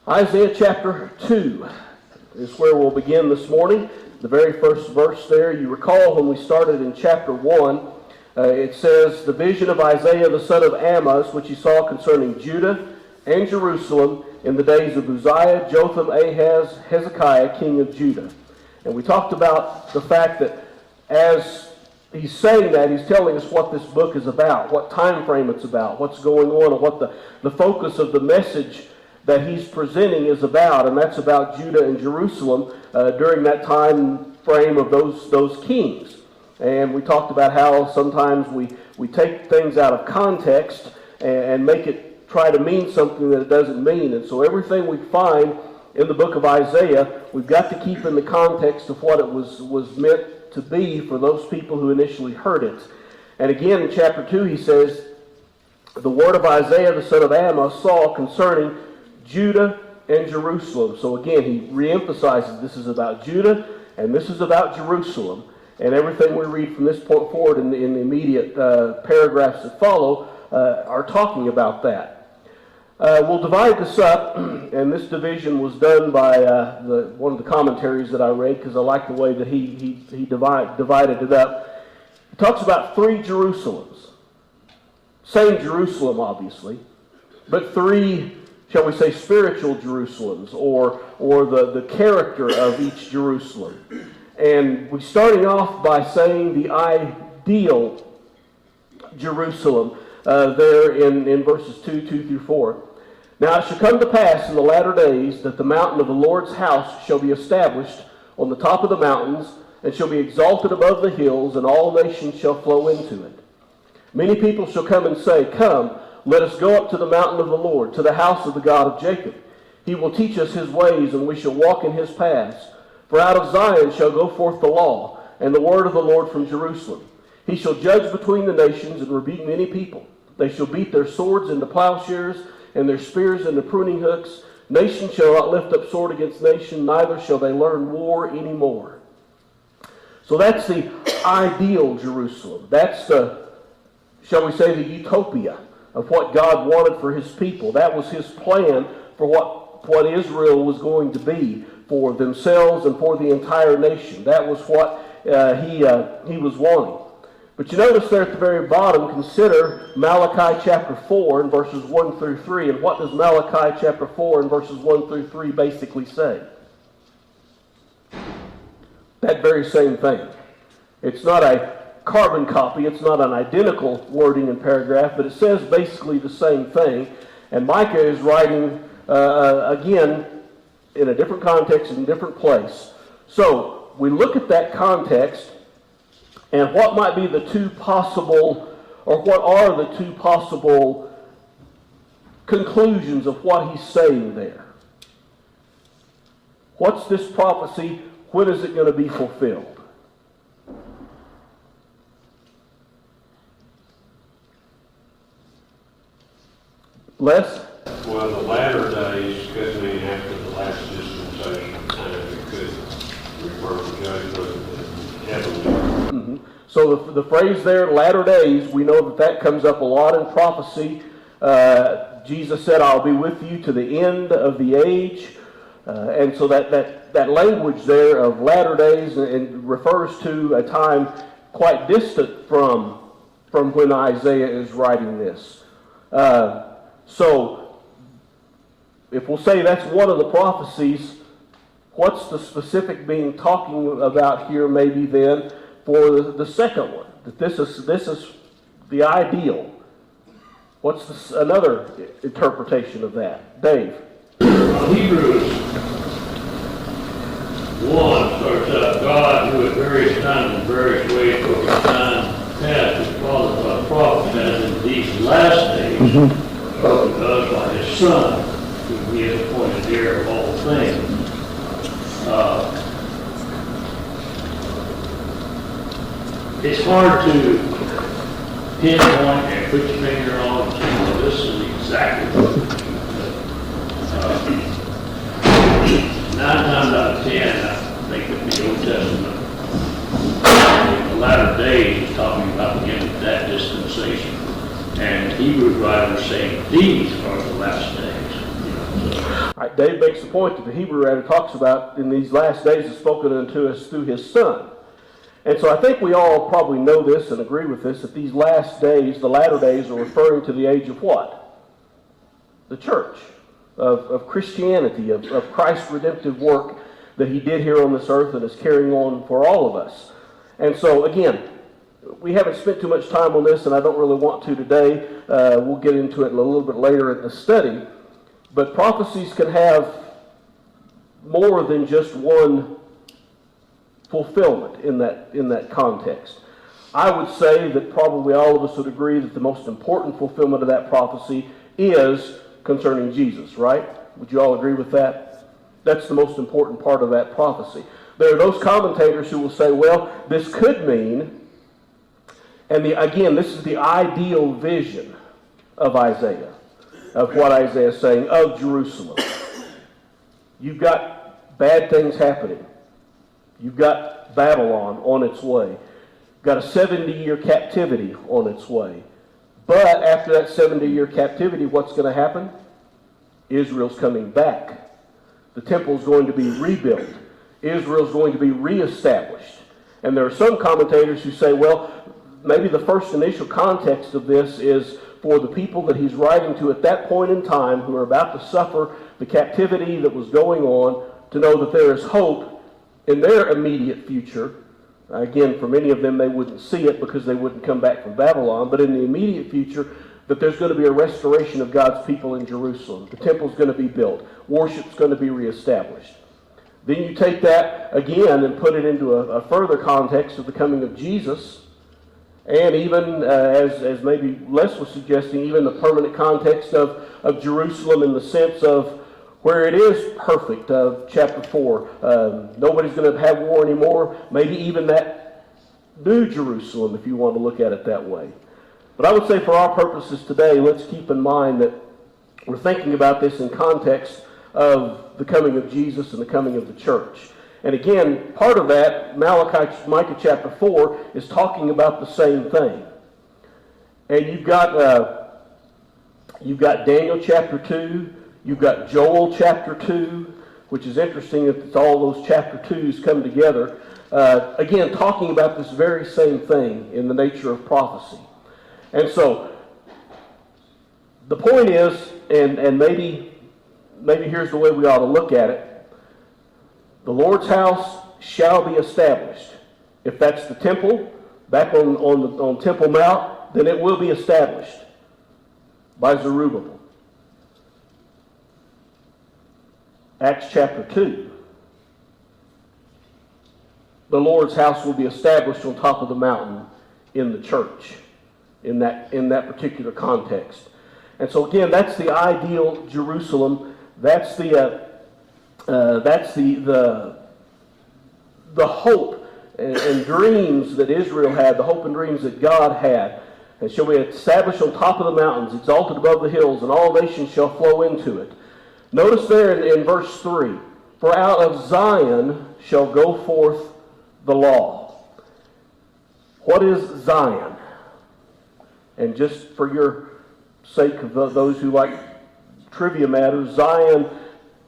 Isaiah chapter 2 is where we'll begin this morning. The very first verse there, you recall when we started in chapter 1, it says, "The vision of Isaiah the son of Amoz, which he saw concerning Judah and Jerusalem in the days of Uzziah, Jotham, Ahaz, Hezekiah, king of Judah." And we talked about the fact that as he's saying that, he's telling us what this book is about, what time frame it's about, what's going on, and what the focus of the message that he's presenting is about, and that's about Judah and Jerusalem during that time frame of those kings. And we talked about how sometimes we take things out of context and make it try to mean something that it doesn't mean. And so everything we find in the book of Isaiah, we've got to keep in the context of what it was meant to be for those people who initially heard it. And again in chapter 2 he says, "The word of Isaiah the son of Amoz saw concerning Judah and Jerusalem." So again, he reemphasizes this is about Judah and this is about Jerusalem. And everything we read from this point forward in the immediate paragraphs that follow are talking about that. We'll divide this up, and this division was done by one of the commentaries that I read because I like the way that he divided it up. He talks about three Jerusalems. Same Jerusalem, obviously, but three, shall we say, spiritual Jerusalems, or the character of each Jerusalem. And we're starting off by saying the ideal Jerusalem there in verses 2 through 4. "Now it shall come to pass in the latter days that the mountain of the Lord's house shall be established on the top of the mountains, and shall be exalted above the hills, and all nations shall flow into it. Many people shall come and say, Come, let us go up to the mountain of the Lord, to the house of the God of Jacob. He will teach us his ways, and we shall walk in his paths. For out of Zion shall go forth the law, and the word of the Lord from Jerusalem. He shall judge between the nations, and rebuke many people. They shall beat their swords into plowshares, and their spears into pruning hooks. Nation shall not lift up sword against nation, neither shall they learn war any more." So that's the ideal Jerusalem. That's the, shall we say, the utopia of what God wanted for his people. That was his plan for what Israel was going to be for themselves and for the entire nation. That was what he was wanting. But you notice there at the very bottom, consider Malachi chapter 4 and verses 1 through 3. And what does Malachi chapter 4 and verses 1 through 3 basically say? That very same thing. It's not a carbon copy, it's not an identical wording and paragraph, but it says basically the same thing. And Micah is writing, again, in a different context, in a different place. So, we look at that context, and what might be the two possible, or what are the two possible conclusions of what he's saying there? What's this prophecy? When is it going to be fulfilled? Les? Well, the latter days could mean after the last dispensation, and it could refer to judgment and heavenly. Mm-hmm. So the phrase there, latter days, we know that comes up a lot in prophecy. Jesus said, "I'll be with you to the end of the age." And so that language there of latter days and refers to a time quite distant from when Isaiah is writing this. So if we'll say that's one of the prophecies, what's the specific being talking about here maybe then for the second one? That this is the ideal. What's another interpretation of that? Dave? Hebrews 1 starts out, God, who at various times and various ways spoke in time past his fathers by the prophets, as in these last days, spoke to us by his Son, whom he has appointed heir of all things. It's hard to pinpoint and put your finger on and say, well, this is exactly what it is. 9 times out of 10, I think that the Old Testament, in the latter days, is talking about the end of that dispensation. And Hebrew writers saying these are the last days. So All right, Dave makes the point that the Hebrew writer talks about in these last days is spoken unto us through his Son. And so I think we all probably know this and agree with this, that these last days, the latter days, are referring to the age of what? The church, of Christianity, of Christ's redemptive work that he did here on this earth and is carrying on for all of us. And so, again, we haven't spent too much time on this, and I don't really want to today. We'll get into it a little bit later in the study. But prophecies can have more than just one fulfillment in that context. I would say that probably all of us would agree that the most important fulfillment of that prophecy is concerning Jesus, right? Would you all agree with that? That's the most important part of that prophecy. There are those commentators who will say, well, this could mean, and again, this is the ideal vision of Isaiah, of what Isaiah is saying, of Jerusalem. You've got bad things happening. You've got Babylon on its way. You've got a 70-year captivity on its way. But after that 70-year captivity, what's going to happen? Israel's coming back. The temple's going to be rebuilt. Israel's going to be reestablished. And there are some commentators who say, well, maybe the first initial context of this is for the people that he's writing to at that point in time who are about to suffer the captivity that was going on, to know that there is hope in their immediate future. Again, for many of them, they wouldn't see it because they wouldn't come back from Babylon, but in the immediate future, that there's going to be a restoration of God's people in Jerusalem. The temple's going to be built. Worship's going to be reestablished. Then you take that again and put it into a further context of the coming of Jesus, and even, as maybe Les was suggesting, even the permanent context of Jerusalem in the sense of where it is perfect, chapter 4. Nobody's going to have war anymore. Maybe even that new Jerusalem, if you want to look at it that way. But I would say for our purposes today, let's keep in mind that we're thinking about this in context of the coming of Jesus and the coming of the church. And again, part of that, Micah chapter 4, is talking about the same thing. And you've got Daniel chapter 2, you've got Joel chapter 2, which is interesting that it's all those chapter 2s come together. Again, talking about this very same thing in the nature of prophecy. And so, the point is, and maybe here's the way we ought to look at it. The Lord's house shall be established. If that's the temple, back on Temple Mount, then it will be established by Zerubbabel. Acts chapter 2. The Lord's house will be established on top of the mountain in the church, in that particular context. And so again, that's the ideal Jerusalem. That's the hope and dreams that Israel had, the hope and dreams that God had. And shall be established on top of the mountains, exalted above the hills, and all nations shall flow into it. Notice there in verse 3, for out of Zion shall go forth the law. What is Zion? And just for your sake of those who like trivia matters, Zion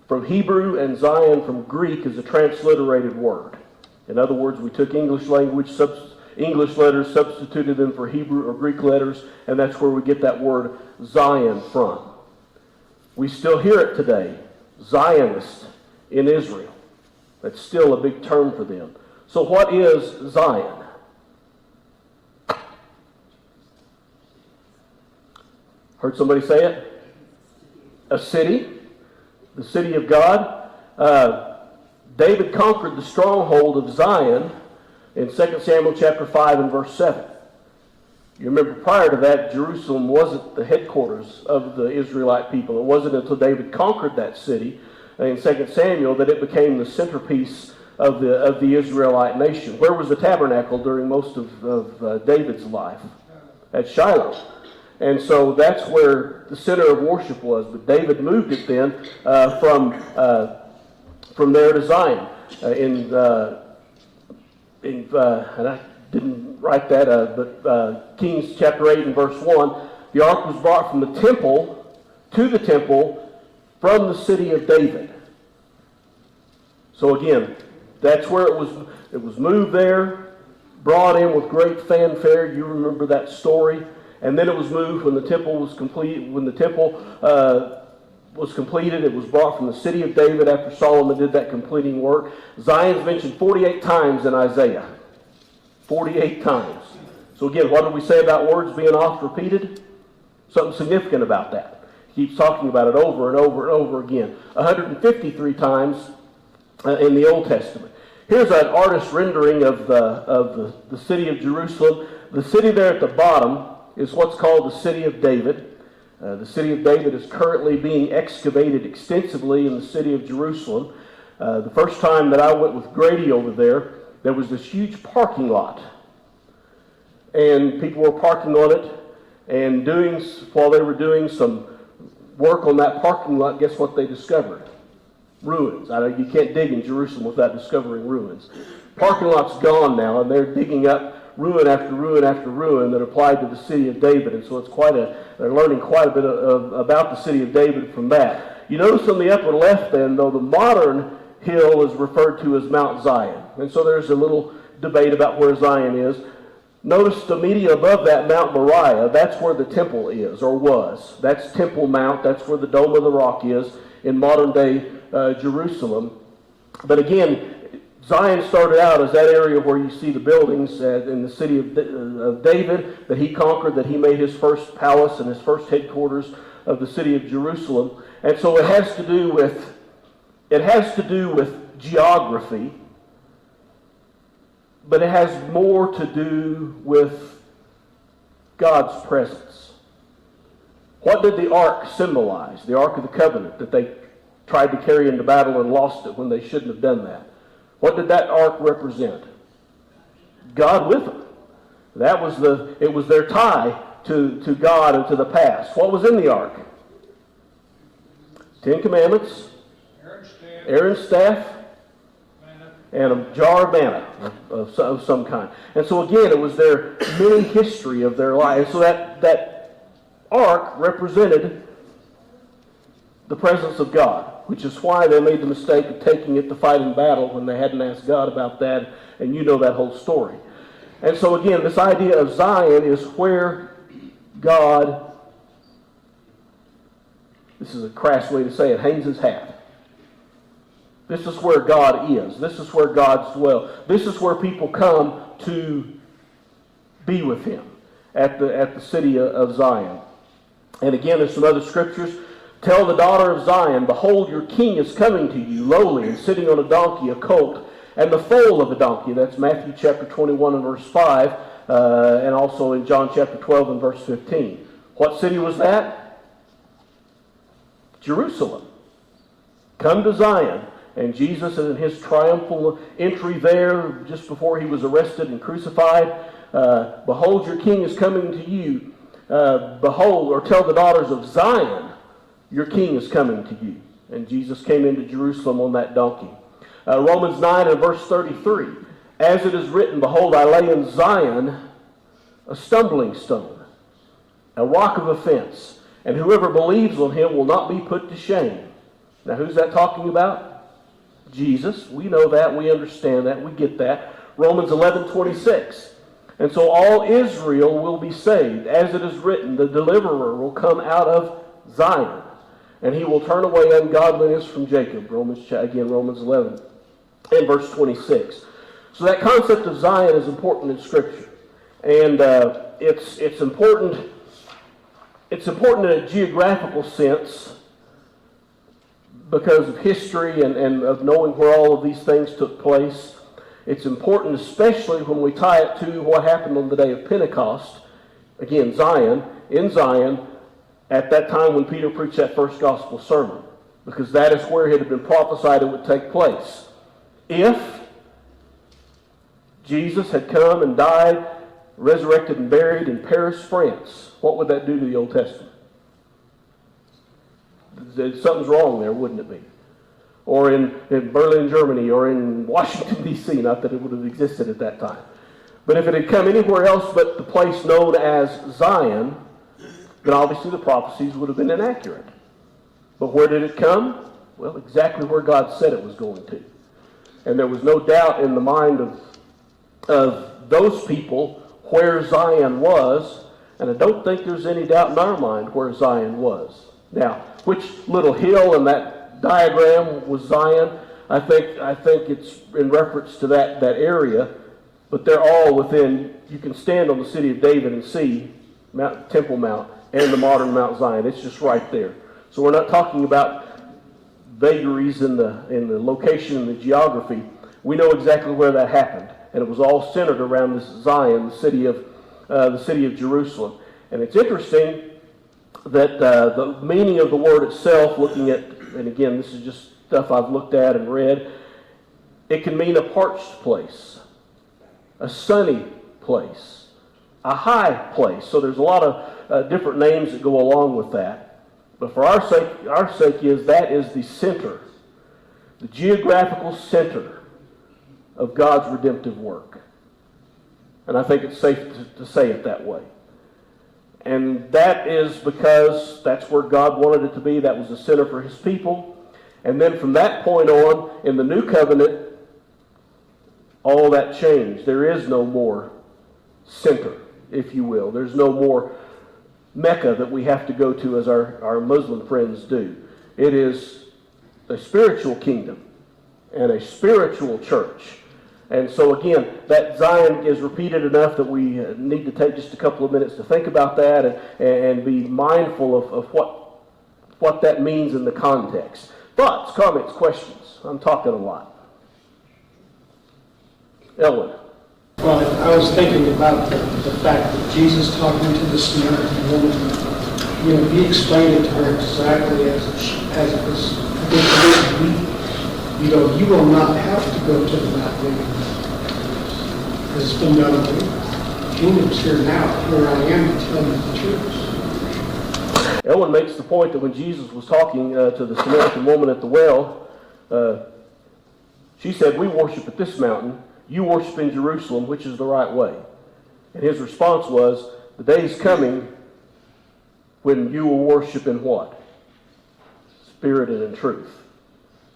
from Hebrew and Zion from Greek is a transliterated word. In other words, we took English letters, substituted them for Hebrew or Greek letters, and that's where we get that word Zion from. We still hear it today, Zionists in Israel. That's still a big term for them. So what is Zion? Heard somebody say it? A city. The city of God. David conquered the stronghold of Zion in 2 Samuel chapter 5 and verse 7. You remember prior to that, Jerusalem wasn't the headquarters of the Israelite people. It wasn't until David conquered that city in 2 Samuel that it became the centerpiece of the Israelite nation. Where was the tabernacle during most of David's life? At Shiloh. And so that's where the center of worship was. But David moved it then from there to Zion. And I didn't write that, but Kings chapter 8 and verse 1, the ark was brought from the temple to the temple from the city of David. So again, that's where it was moved there, brought in with great fanfare. You remember that story. And then it was moved when the temple was complete. When the temple was completed, it was brought from the city of David after Solomon did that completing work. Zion's mentioned 48 times in Isaiah. 48 times. So again, what did we say about words being oft repeated? Something significant about that. He keeps talking about it over and over and over again. 153 times in the Old Testament. Here's an artist's rendering of the city of Jerusalem. The city there at the bottom is what's called the city of David. The city of David is currently being excavated extensively in the city of Jerusalem. The first time that I went with Grady over there was this huge parking lot. And people were parking on it, and while they were doing some work on that parking lot, guess what they discovered? Ruins. You can't dig in Jerusalem without discovering ruins. Parking lot's gone now, and they're digging up ruin after ruin after ruin that applied to the city of David. And so they're learning quite a bit about the city of David from that. You notice on the upper left then, though, the modern hill is referred to as Mount Zion. And so there's a little debate about where Zion is. Notice immediately above that, Mount Moriah, that's where the temple is, or was. That's Temple Mount. That's where the Dome of the Rock is in modern-day Jerusalem. But again, Zion started out as that area where you see the buildings in the city of David that he conquered, that he made his first palace and his first headquarters of the city of Jerusalem. And so it has to do with geography, but it has more to do with God's presence. What did the ark symbolize? The Ark of the Covenant that they tried to carry into battle and lost it when they shouldn't have done that. What did that ark represent? God with them. It was their tie to God and to the past. What was in the ark? 10 Commandments, Aaron's staff, and a jar of manna of some kind. And so again, it was their mini history of their life. And so that ark represented the presence of God, which is why they made the mistake of taking it to fight in battle when they hadn't asked God about that, and you know that whole story. And so again, this idea of Zion is where God, this is a crass way to say it, hangs his hat. This is where God is. This is where God's dwell. This is where people come to be with him at the city of Zion. And again, there's some other scriptures. Tell the daughter of Zion, behold, your king is coming to you, lowly, and sitting on a donkey, a colt, and the foal of a donkey. That's Matthew chapter 21 and verse 5, and also in John chapter 12 and verse 15. What city was that? Jerusalem. Come to Zion. And Jesus, in his triumphal entry there, just before he was arrested and crucified, behold, your king is coming to you. Behold, or tell the daughters of Zion, your king is coming to you. And Jesus came into Jerusalem on that donkey. Romans 9 and verse 33. As it is written, behold, I lay in Zion a stumbling stone, a rock of offense, and whoever believes on him will not be put to shame. Now who's that talking about? Jesus. We know that. We understand that. We get that. Romans 11:26. And so all Israel will be saved. As it is written, the deliverer will come out of Zion, and he will turn away ungodliness from Jacob. Romans 11 and verse 26. So that concept of Zion is important in Scripture. And it's important. It's important in a geographical sense because of history and of knowing where all of these things took place. It's important especially when we tie it to what happened on the day of Pentecost. Again, Zion, in Zion, at that time when Peter preached that first gospel sermon. Because that is where it had been prophesied it would take place. If Jesus had come and died, resurrected and buried in Paris, France, what would that do to the Old Testament? Something's wrong there, wouldn't it be? Or in Berlin, Germany, or in Washington, D.C., not that it would have existed at that time. But if it had come anywhere else but the place known as Zion, then obviously the prophecies would have been inaccurate. But where did it come? Well, exactly where God said it was going to. And there was no doubt in the mind of those people where Zion was, and I don't think there's any doubt in our mind where Zion was. Now, which little hill in that diagram was Zion? I think it's in reference to that area, but they're all within. You can stand on the city of David and see Temple Mount and the modern Mount Zion. It's just right there. So we're not talking about vagaries in the location and the geography. We know exactly where that happened, and it was all centered around this Zion, the city of Jerusalem. And it's interesting that the meaning of the word itself, looking at, and again, this is just stuff I've looked at and read, it can mean a parched place, a sunny place, a high place. So there's a lot of different names that go along with that. But for our sake that is the center, the geographical center of God's redemptive work. And I think it's safe to say it that way. And that is because that's where God wanted it to be. That was the center for his people. And then from that point on, in the new covenant, all that changed. There is no more center, if you will. There's no more Mecca that we have to go to as our Muslim friends do. It is a spiritual kingdom and a spiritual church. And so again, that Zion is repeated enough that we need to take just a couple of minutes to think about that and be mindful of what that means in the context. Thoughts, comments, questions? I'm talking a lot. Ellen. Well, I was thinking about the fact that Jesus talking to the Samaritan woman, he explained it to her exactly as it was written to me. You will not have to go to the mountain. It's been done away. The kingdom's here now. Here I am to tell you the truth. Ellen makes the point that when Jesus was talking to the Samaritan woman at the well, she said, we worship at this mountain. You worship in Jerusalem, which is the right way. And his response was, the day is coming when you will worship in what? Spirit and in truth.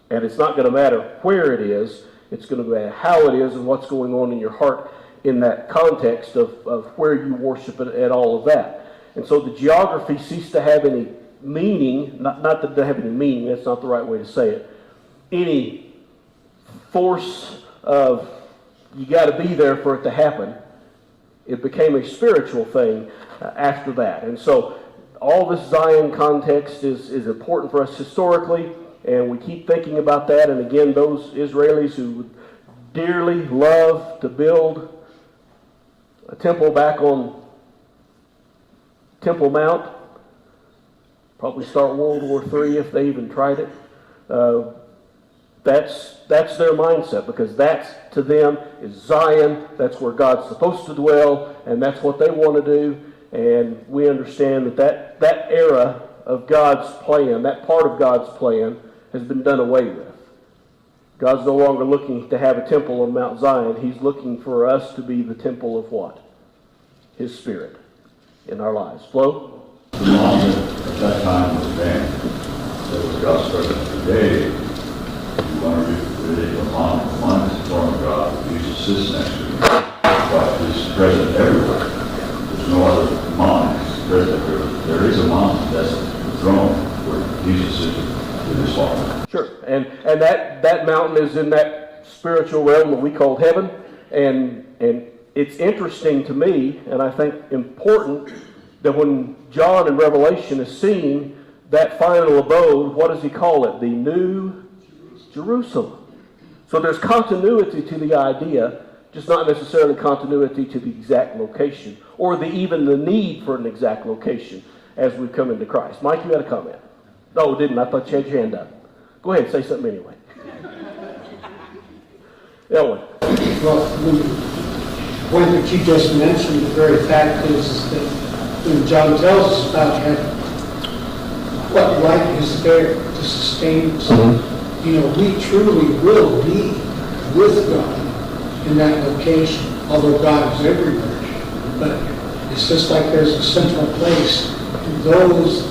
And it's not going to matter where it is. It's going to matter how it is and what's going on in your heart in that context of where you worship and all of that. And so the geography ceased to have any meaning, not that they have any meaning, that's not the right way to say it, any force of you got to be there for it to happen. It became a spiritual thing after that. And so all this Zion context is important for us historically, and we keep thinking about that. And again, those Israelis who would dearly love to build a temple back on Temple Mount, probably start World War III if they even tried it. That's their mindset, because that's, to them, is Zion. That's where God's supposed to dwell, and that's what they want to do. And we understand that era of God's plan, that part of God's plan, has been done away with. God's no longer looking to have a temple on Mount Zion. He's looking for us to be the temple of what? His Spirit in our lives. Flo? The monument at that time was banned. That was God's presence. Today, you want to read a monument. The monument is a form of God. Jesus sits next to it. But he's present everywhere. There's no other monument present everywhere. There is a monument. That's the throne where Jesus is with his Father. Sure. And that mountain is in that spiritual realm that we call heaven. And it's interesting to me, and I think important, that when John in Revelation is seeing that final abode, what does he call it? The New Jerusalem. So there's continuity to the idea, just not necessarily continuity to the exact location, or even the need for an exact location as we come into Christ. Mike, you had a comment? No, didn't. I thought you had your hand up. Go ahead, say something anyway. Ellen. Well, the point that you just mentioned, the very fact is that when John tells us about heaven, what light is there to sustain us? We truly will be with God in that location, although God is everywhere. But it's just like there's a central place, and those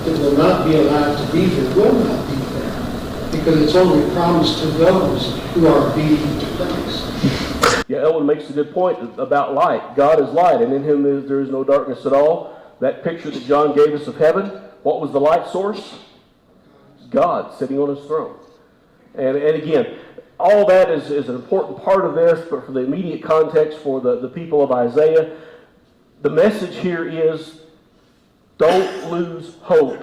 that will not be allowed to be there will not be there, because it's only promised to those who are obedient to Christ. Yeah, Elwin makes a good point about light. God is light, and in him there is no darkness at all. That picture that John gave us of heaven, what was the light source? God sitting on his throne. And again, all that is an important part of this, but for the immediate context for the people of Isaiah, the message here is don't lose hope,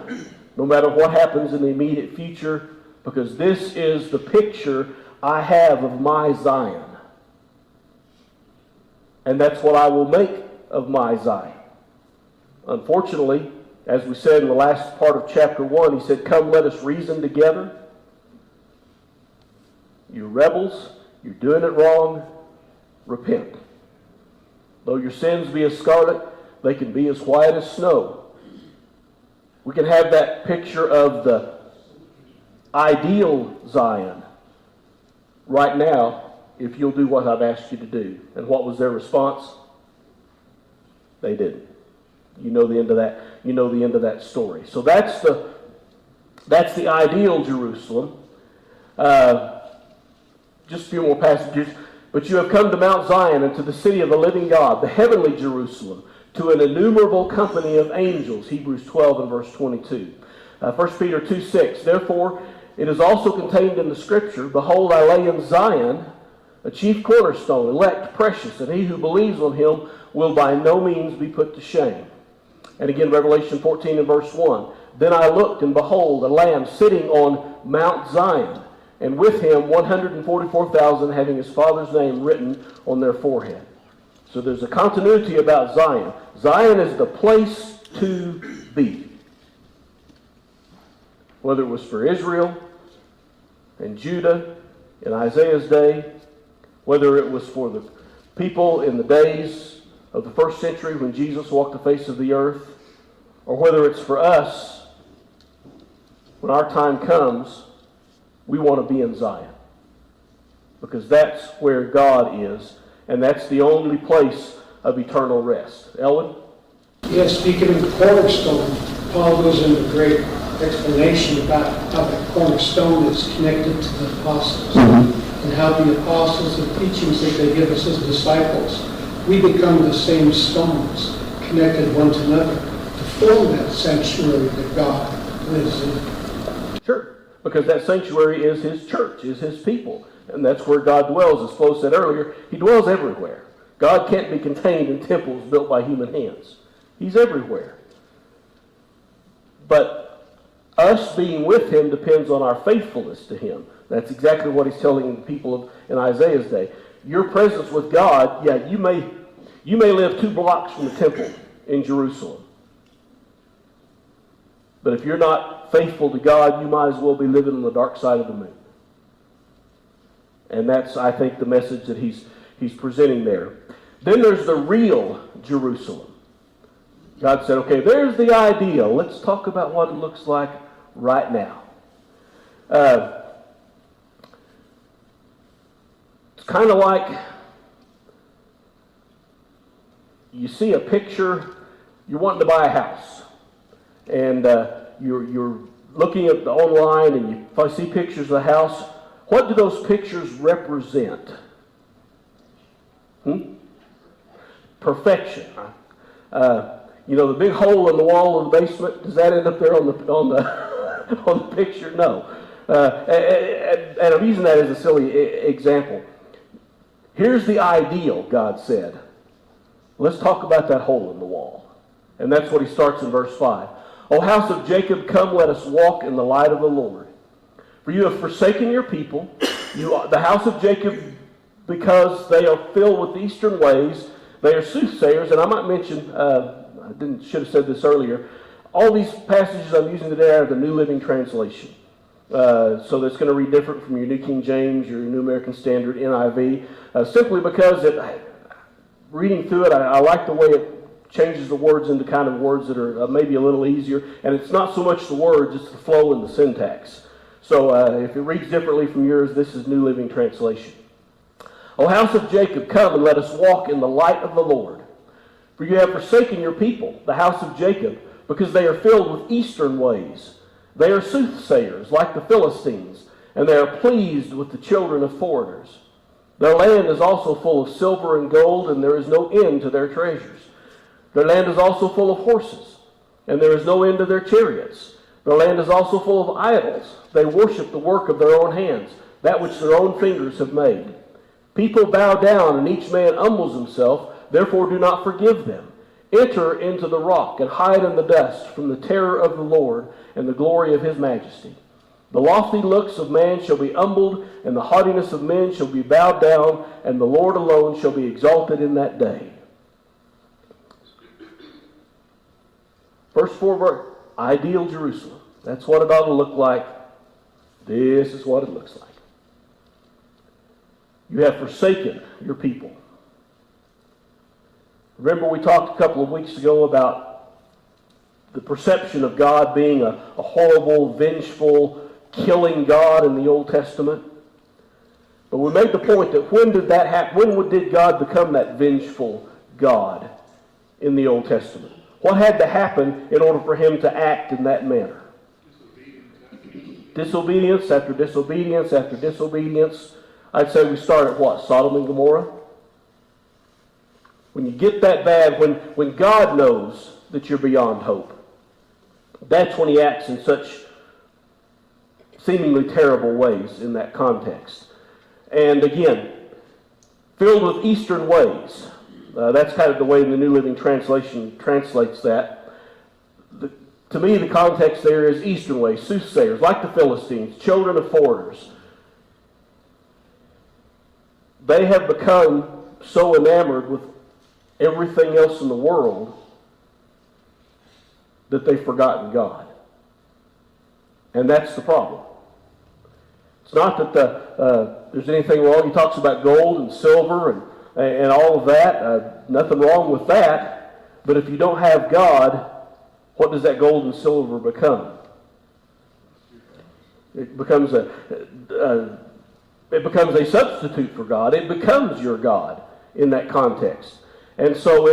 no matter what happens in the immediate future, because this is the picture I have of my Zion. And that's what I will make of my Zion. Unfortunately, as we said in the last part of chapter 1, he said, come, let us reason together. You rebels, you're doing it wrong, repent. Though your sins be as scarlet, they can be as white as snow. We can have that picture of the ideal Zion right now if you'll do what I've asked you to do. And what was their response? They didn't. You know the end of that. You know the end of that story. So that's the ideal Jerusalem. Just a few more passages. But you have come to Mount Zion and to the city of the living God, the heavenly Jerusalem, to an innumerable company of angels. Hebrews 12 and verse 22. 1 Peter 2:6. Therefore, it is also contained in the Scripture, behold, I lay in Zion a chief cornerstone, elect, precious, and he who believes on him will by no means be put to shame. And again, Revelation 14 and verse 1. Then I looked, and behold, a Lamb sitting on Mount Zion, and with him 144,000 having his Father's name written on their forehead. So there's a continuity about Zion. Zion is the place to be. Whether it was for Israel and Judah in Isaiah's day, whether it was for the people in the days of the first century when Jesus walked the face of the earth, or whether it's for us when our time comes, we want to be in Zion. Because that's where God is, and that's the only place of eternal rest. Elwin? Yes, speaking of the cornerstone, Paul goes into great explanation about how that cornerstone is connected to the apostles, and how the apostles, the teachings that they give us as disciples, we become the same stones, connected one to another, to form that sanctuary that God lives in. Sure, because that sanctuary is his church, is his people. And that's where God dwells. As Flo said earlier, he dwells everywhere. God can't be contained in temples built by human hands. He's everywhere. But us being with him depends on our faithfulness to him. That's exactly what he's telling the people in Isaiah's day. Your presence with God, yeah, you may live 2 blocks from the temple in Jerusalem. But if you're not faithful to God, you might as well be living on the dark side of the moon. And that's, I think, the message that he's presenting there. Then there's the real Jerusalem. God said, okay, there's the ideal. Let's talk about what it looks like right now. It's kind of like you see a picture, you're wanting to buy a house. And you're looking at the online and you see pictures of the house. What do those pictures represent? Perfection. The big hole in the wall of the basement, does that end up there on the picture? No. And I'm using that as a silly example. Here's the ideal, God said. Let's talk about that hole in the wall. And that's what he starts in verse 5. O house of Jacob, come, let us walk in the light of the Lord. For you have forsaken your people, the house of Jacob, because they are filled with eastern ways. They are soothsayers. And I might mention, should have said this earlier, all these passages I'm using today are the New Living Translation. So that's going to read different from your New King James, your New American Standard, NIV, simply because reading through it, I like the way it changes the words into kind of words that are maybe a little easier. And it's not so much the words, it's the flow and the syntax. So if it reads differently from yours, this is New Living Translation. O house of Jacob, come and let us walk in the light of the Lord. For you have forsaken your people, the house of Jacob, because they are filled with eastern ways. They are soothsayers, like the Philistines, and they are pleased with the children of foreigners. Their land is also full of silver and gold, and there is no end to their treasures. Their land is also full of horses, and there is no end to their chariots. Their land is also full of idols. They worship the work of their own hands, that which their own fingers have made. People bow down, and each man humbles himself. Therefore do not forgive them. Enter into the rock, and hide in the dust from the terror of the Lord and the glory of his majesty. The lofty looks of man shall be humbled, and the haughtiness of men shall be bowed down, and the Lord alone shall be exalted in that day. Verse 4, ideal Jerusalem. That's what it ought to look like. This is what it looks like. You have forsaken your people. Remember we talked a couple of weeks ago about the perception of God being a horrible, vengeful, killing God in the Old Testament. But we made the point that when did that happen? When did God become that vengeful God in the Old Testament? What had to happen in order for him to act in that manner? Disobedience after disobedience after disobedience. I'd say we start at what? Sodom and Gomorrah? When you get that bad, when God knows that you're beyond hope, that's when he acts in such seemingly terrible ways in that context. And again, filled with eastern ways. That's kind of the way the New Living Translation translates that. To me, the context there is eastern ways, soothsayers, like the Philistines, children of foreigners. They have become so enamored with everything else in the world that they've forgotten God. And that's the problem. It's not that there's anything wrong. He talks about gold and silver and all of that. Nothing wrong with that. But if you don't have God, what does that gold and silver become? It becomes a substitute for God. It becomes your God in that context. And so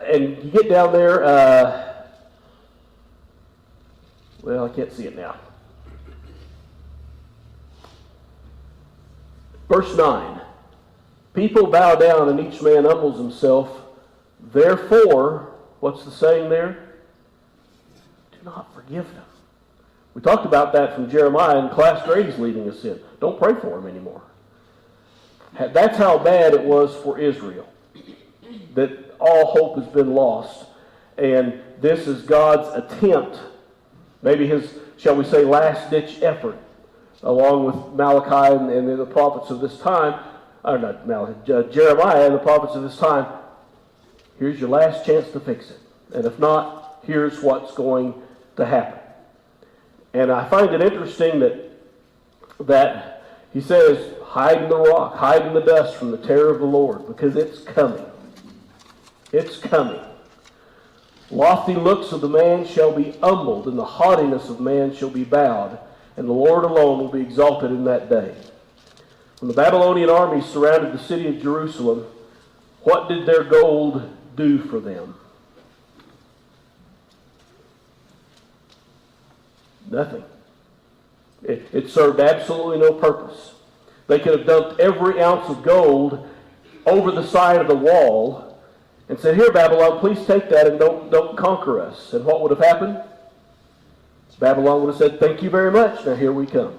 and you get down there, well, I can't see it now. Verse 9, people bow down and each man humbles himself. Therefore, what's the saying there? Do not forgive them. We talked about that from Jeremiah, and class Grady's leading us in. Don't pray for them anymore. That's how bad it was for Israel, that all hope has been lost. And this is God's attempt, maybe his, shall we say, last-ditch effort, along with Malachi and the prophets of this time, or not Malachi, Jeremiah and the prophets of this time. Here's your last chance to fix it. And if not, here's what's going to happen. And I find it interesting that he says, hide in the rock, hide in the dust from the terror of the Lord, because it's coming. It's coming. Lofty looks of the man shall be humbled, and the haughtiness of man shall be bowed, and the Lord alone will be exalted in that day. When the Babylonian army surrounded the city of Jerusalem, what did their gold do for them? Nothing. It served absolutely no purpose. They could have dumped every ounce of gold over the side of the wall and said, here, Babylon, please take that and don't conquer us. And what would have happened? Babylon would have said, thank you very much. Now here we come.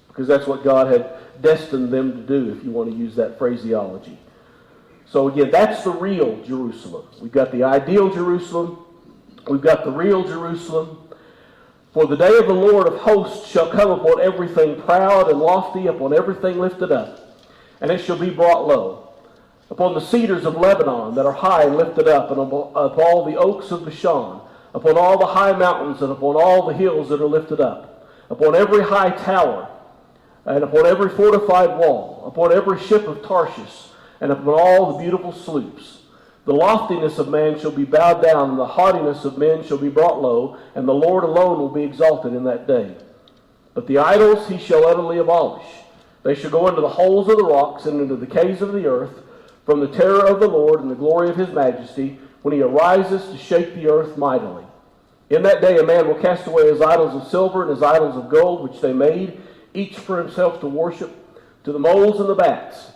Because that's what God had destined them to do, if you want to use that phraseology. So again, that's the real Jerusalem. We've got the ideal Jerusalem. We've got the real Jerusalem. For the day of the Lord of hosts shall come upon everything proud and lofty, upon everything lifted up, and it shall be brought low. Upon the cedars of Lebanon that are high and lifted up, and upon all the oaks of Bashan, upon all the high mountains, and upon all the hills that are lifted up, upon every high tower, and upon every fortified wall, upon every ship of Tarshish, and upon all the beautiful sloops. The loftiness of man shall be bowed down, and the haughtiness of men shall be brought low, and the Lord alone will be exalted in that day. But the idols he shall utterly abolish. They shall go into the holes of the rocks and into the caves of the earth, from the terror of the Lord and the glory of his majesty, when he arises to shake the earth mightily. In that day a man will cast away his idols of silver and his idols of gold, which they made, each for himself to worship, to the moles and the bats,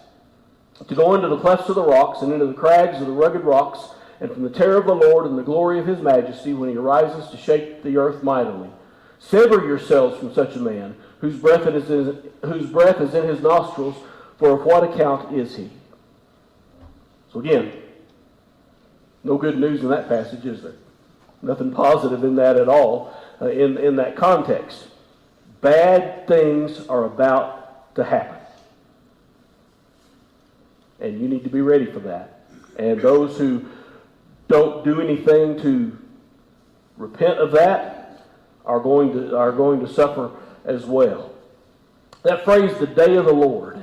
to go into the clefts of the rocks and into the crags of the rugged rocks, and from the terror of the Lord and the glory of his majesty, when he arises to shake the earth mightily. Sever yourselves from such a man, whose breath is in his nostrils, for of what account is he? So again, no good news in that passage, is there? Nothing positive in that at all, in that context. Bad things are about to happen. And you need to be ready for that. And those who don't do anything to repent of that are going to suffer as well. That phrase, the day of the Lord,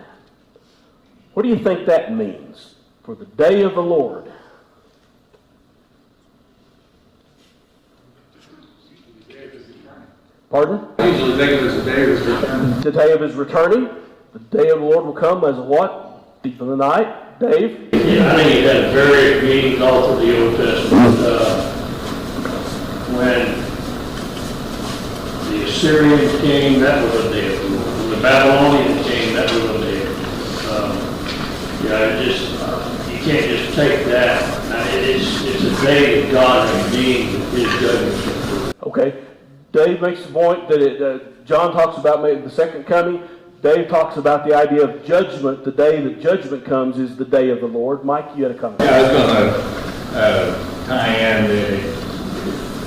what do you think that means? For the day of the Lord. Pardon? I usually think of it as the day of his return. The day of his returning. The day of the Lord will come as a what? Deep in the night. Dave? Yeah, I think it had various meanings all through the Old Testament. When the Assyrians came, that was a day of the Lord. When the Babylonians came, that was a day of the Lord. You can't just take that. It's a day that God redeemed his judgment. Okay. Dave makes the point that John talks about maybe the second coming. Dave talks about the idea of judgment. The day that judgment comes is the day of the Lord. Mike, you had a comment. Yeah, I was going to tie in that it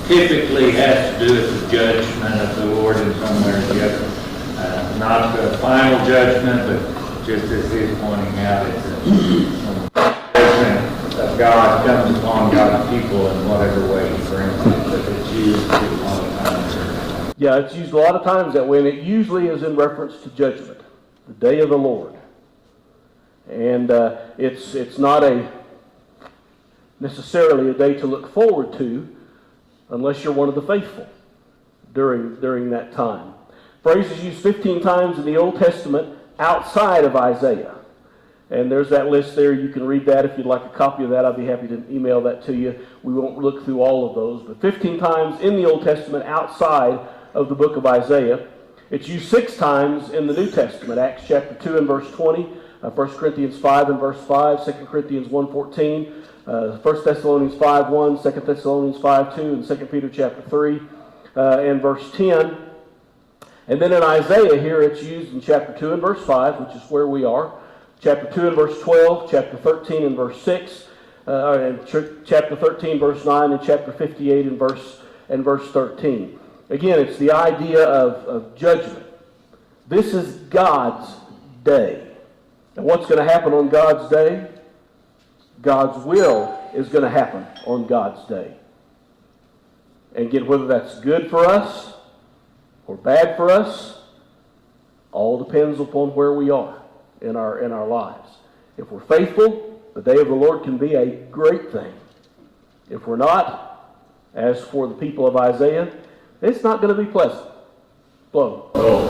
typically has to do with the judgment of the Lord in some way or the other. Not the final judgment, but just as he's pointing out, it's a judgment of God comes upon God's people in whatever way he brings it, but it's used a lot of times. Yeah, it's used a lot of times that way, and it usually is in reference to judgment, the day of the Lord. And it's not necessarily a day to look forward to unless you're one of the faithful during that time. Phrase is used 15 times in the Old Testament outside of Isaiah. And there's that list there. You can read that if you'd like a copy of that. I'll be happy to email that to you. We won't look through all of those. But 15 times in the Old Testament outside of the book of Isaiah. It's used 6 times in the New Testament. Acts chapter 2 and verse 20. 1 Corinthians 5 and verse 5. 2 Corinthians 1:14. 1 Thessalonians 5:1. 2 Thessalonians 5:2. And 2 Peter chapter 3 and verse 10. And then in Isaiah here it's used in chapter 2 and verse 5, which is where we are. Chapter 2 and verse 12, chapter 13 and verse 6, and chapter 13 verse 9, and chapter 58 and verse 13. Again, it's the idea of judgment. This is God's day. And what's going to happen on God's day? God's will is going to happen on God's day. And again, whether that's good for us or bad for us, all depends upon where we are in our lives. If we're faithful, the day of the Lord can be a great thing. If we're not, as for the people of Isaiah, it's not going to be pleasant. Blow. Well,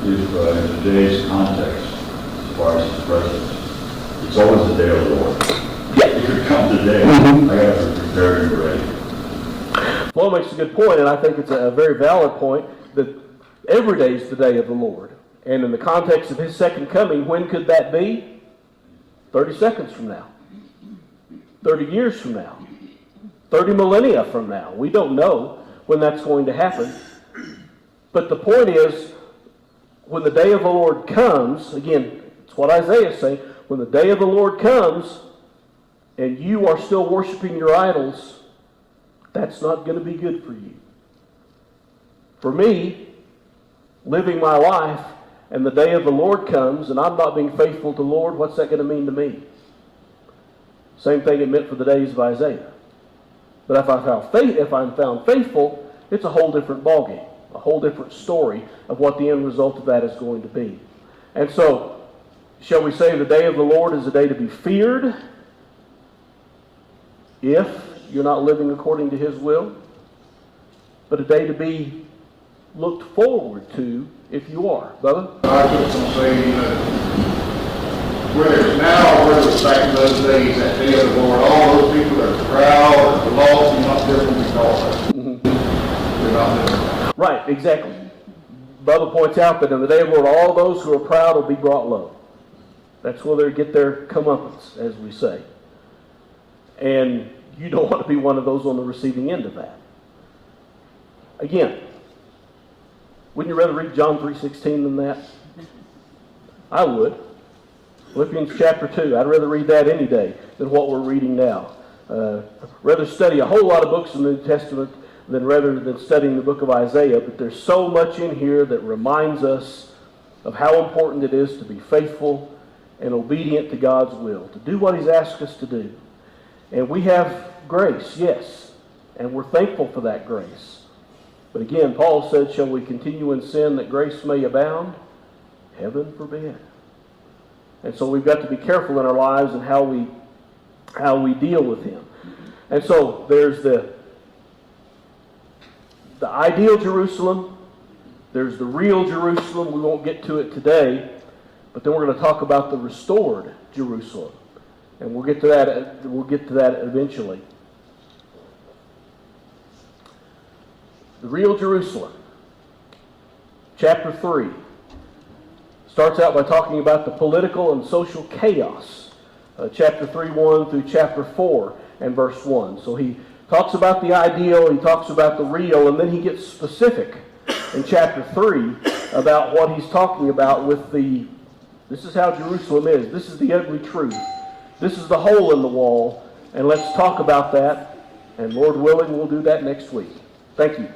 in today's context, as far as his presence, it's always the day of the Lord. It could come today. I got to be prepared and ready. Flo makes a good point, and I think it's a very valid point, that every day is the day of the Lord. And in the context of his second coming, when could that be? 30 seconds from now. 30 years from now. 30 millennia from now. We don't know when that's going to happen. But the point is, when the day of the Lord comes, again, it's what Isaiah is saying, when the day of the Lord comes and you are still worshiping your idols, that's not going to be good for you. For me, living my life, and the day of the Lord comes, and I'm not being faithful to the Lord, what's that going to mean to me? Same thing it meant for the days of Isaiah. But if I'm found faithful, it's a whole different ballgame, a whole different story of what the end result of that is going to be. And so, shall we say the day of the Lord is a day to be feared if you're not living according to his will, but a day to be looked forward to if you are. Brother? I was just going to say, whether it's now or whether it's back in those days, that day of the Lord, all those people that are proud, the lost, are not different because of it. They're not different. Right, exactly. Bubba points out that in the day of the Lord, all those who are proud will be brought low. That's where they get their comeuppance, as we say. And you don't want to be one of those on the receiving end of that. Again, wouldn't you rather read John 3:16 than that? I would. Philippians chapter 2, I'd rather read that any day than what we're reading now. Rather study a whole lot of books in the New Testament rather than studying the book of Isaiah, but there's so much in here that reminds us of how important it is to be faithful and obedient to God's will, to do what He's asked us to do. And we have grace, yes, and we're thankful for that grace. But again, Paul said, shall we continue in sin that grace may abound? Heaven forbid. And so we've got to be careful in our lives and how we deal with Him. And so there's the ideal Jerusalem. There's the real Jerusalem. We won't get to it today. But then we're going to talk about the restored Jerusalem. And we'll get to that eventually. The real Jerusalem. Chapter 3. Starts out by talking about the political and social chaos. Chapter 3:1 through chapter 4 and verse 1. So he talks about the ideal, he talks about the real, and then he gets specific in chapter 3 about what he's talking about with this is how Jerusalem is. This is the ugly truth. This is the hole in the wall. And let's talk about that. And Lord willing, we'll do that next week. Thank you.